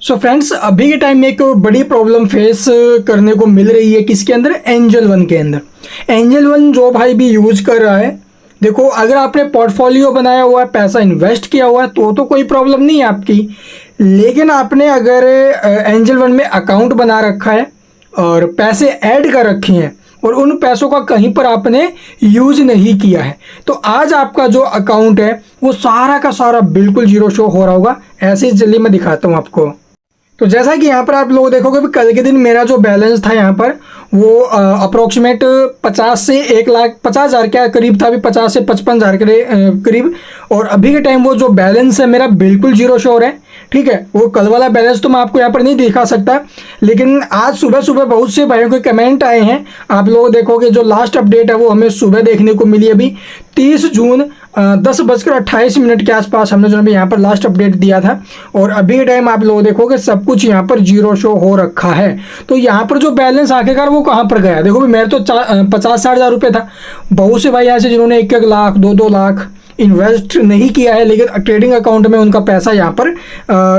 So friends, अभी के time में एक बड़ी प्रॉब्लम फेस करने को मिल रही है किसके अंदर, एंजल वन के अंदर। एंजल वन जो भाई भी यूज कर रहा है, देखो अगर आपने पोर्टफोलियो बनाया हुआ है, पैसा इन्वेस्ट किया हुआ है तो कोई प्रॉब्लम नहीं है आपकी। लेकिन आपने अगर एंजल वन में अकाउंट बना रखा है और पैसे ऐड कर रखे हैं और उन पैसों का कहीं पर आपने यूज नहीं किया है, तो आज आपका जो अकाउंट है वो सारा का सारा बिल्कुल जीरो शो हो रहा होगा। ऐसे ही चलिए मैं दिखाता हूँ आपको। तो जैसा कि यहाँ पर आप लोग देखोगे कि कल के दिन मेरा जो बैलेंस था यहाँ पर वो अप्रोक्सीमेट 50 से 1,50,000 के करीब था, अभी 50 से 55,000 के करीब। और अभी के टाइम वो जो बैलेंस है मेरा बिल्कुल जीरो शो है। ठीक है, वो कल वाला बैलेंस तो मैं आपको यहाँ पर नहीं दिखा सकता, लेकिन आज सुबह सुबह बहुत से भाइयों के कमेंट आए हैं। आप लोग देखोगे जो लास्ट अपडेट है वो हमें सुबह देखने को मिली, अभी 30 जून 10:28 के आसपास हमने जो अभी यहाँ पर लास्ट अपडेट दिया था। और अभी के टाइम आप लोग देखोगे सब कुछ यहाँ पर जीरो शो हो रखा है। तो यहाँ पर जो बैलेंस आखिरकार वो कहाँ पर गया, देखो मेरे तो 50-60 हज़ार रुपये था। बहुत से भाई ऐसे जिन्होंने 1-1 लाख 2-2 लाख इन्वेस्ट नहीं किया है, लेकिन ट्रेडिंग अकाउंट में उनका पैसा यहाँ पर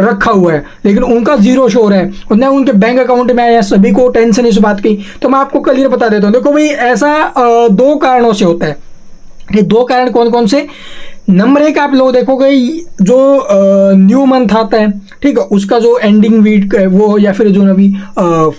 रखा हुआ है, लेकिन उनका जीरो शो है, उन्हें उनके बैंक अकाउंट में आया। सभी को टेंशन इस बात की, तो मैं आपको क्लियर बता देता हूँ। देखो भाई, ऐसा 2 कारणों से होता है। ये 2 कारण कौन कौन से। नंबर 1, आप लोग देखोगे जो न्यू मंथ आता है, ठीक है, उसका जो एंडिंग वीक है वो, या फिर जो अभी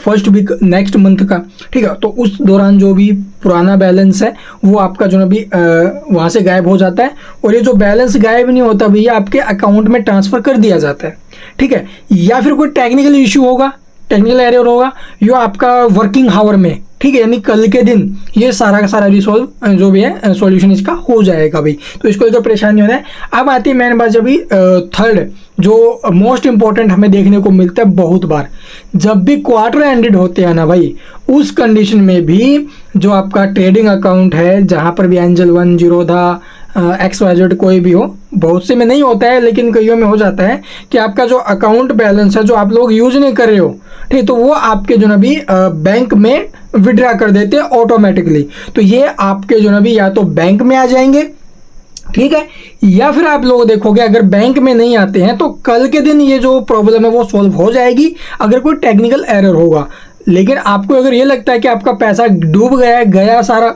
फर्स्ट वीक नेक्स्ट मंथ का, ठीक है, तो उस दौरान जो भी पुराना बैलेंस है वो आपका जो अभी वहाँ से गायब हो जाता है। और ये जो बैलेंस गायब नहीं होता भैया, आपके अकाउंट में ट्रांसफ़र कर दिया जाता है। ठीक है, या फिर कोई टेक्निकल इशू होगा, टेक्निकल एरर होगा, यो आपका वर्किंग आवर में, ठीक है, यानी कल के दिन ये सारा का सारा रिसॉल्व जो भी है सॉल्यूशन इसका हो जाएगा भाई। तो इसको तो परेशानी होना है। अब आती है मेन बात, जब भी थर्ड जो मोस्ट इंपॉर्टेंट हमें देखने को मिलता है बहुत बार, जब भी क्वार्टर एंडेड होते हैं ना भाई, उस कंडीशन में भी जो आपका ट्रेडिंग अकाउंट है, जहाँ पर भी एंजल वन, जीरोधा, XYZ कोई भी हो, बहुत से में नहीं होता है लेकिन कईयों में हो जाता है कि आपका जो अकाउंट बैलेंस है जो आप लोग यूज नहीं कर रहे हो, ठीक, तो वो आपके जो ना भी बैंक में विड्रा कर देते हैं ऑटोमेटिकली। तो ये आपके जो ना भी या तो बैंक में आ जाएंगे, ठीक है, या फिर आप लोग देखोगे अगर बैंक में नहीं आते हैं तो कल के दिन ये जो प्रॉब्लम है वो सॉल्व हो जाएगी अगर कोई टेक्निकल एरर होगा। लेकिन आपको अगर ये लगता है कि आपका पैसा डूब गया सारा,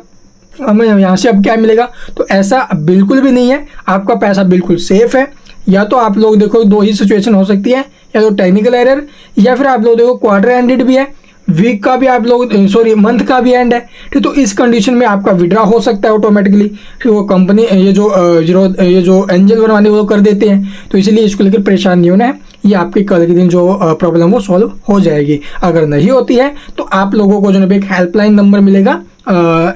हमें यहाँ से अब क्या मिलेगा, तो ऐसा बिल्कुल भी नहीं है। आपका पैसा बिल्कुल सेफ है। या तो आप लोग देखो 2 ही सिचुएशन हो सकती है, या तो टेक्निकल एरर, या फिर आप लोग देखो क्वार्टर एंडेड भी है, वीक का भी आप लोग मंथ का भी एंड है, ठीक, तो इस कंडीशन में आपका विड्रा हो सकता है ऑटोमेटिकली। फिर वो कंपनी ये जो एंजल वन वाले वो कर देते हैं, तो इसलिए इसको लेकर परेशान नहीं होना है। ये आपके कल के दिन जो प्रॉब्लम वो सॉल्व हो जाएगी। अगर नहीं होती है तो आप लोगों को जो है एक हेल्पलाइन नंबर मिलेगा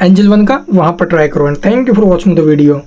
एंजल वन का, वहाँ पर ट्राई करो। And thank you for watching the video.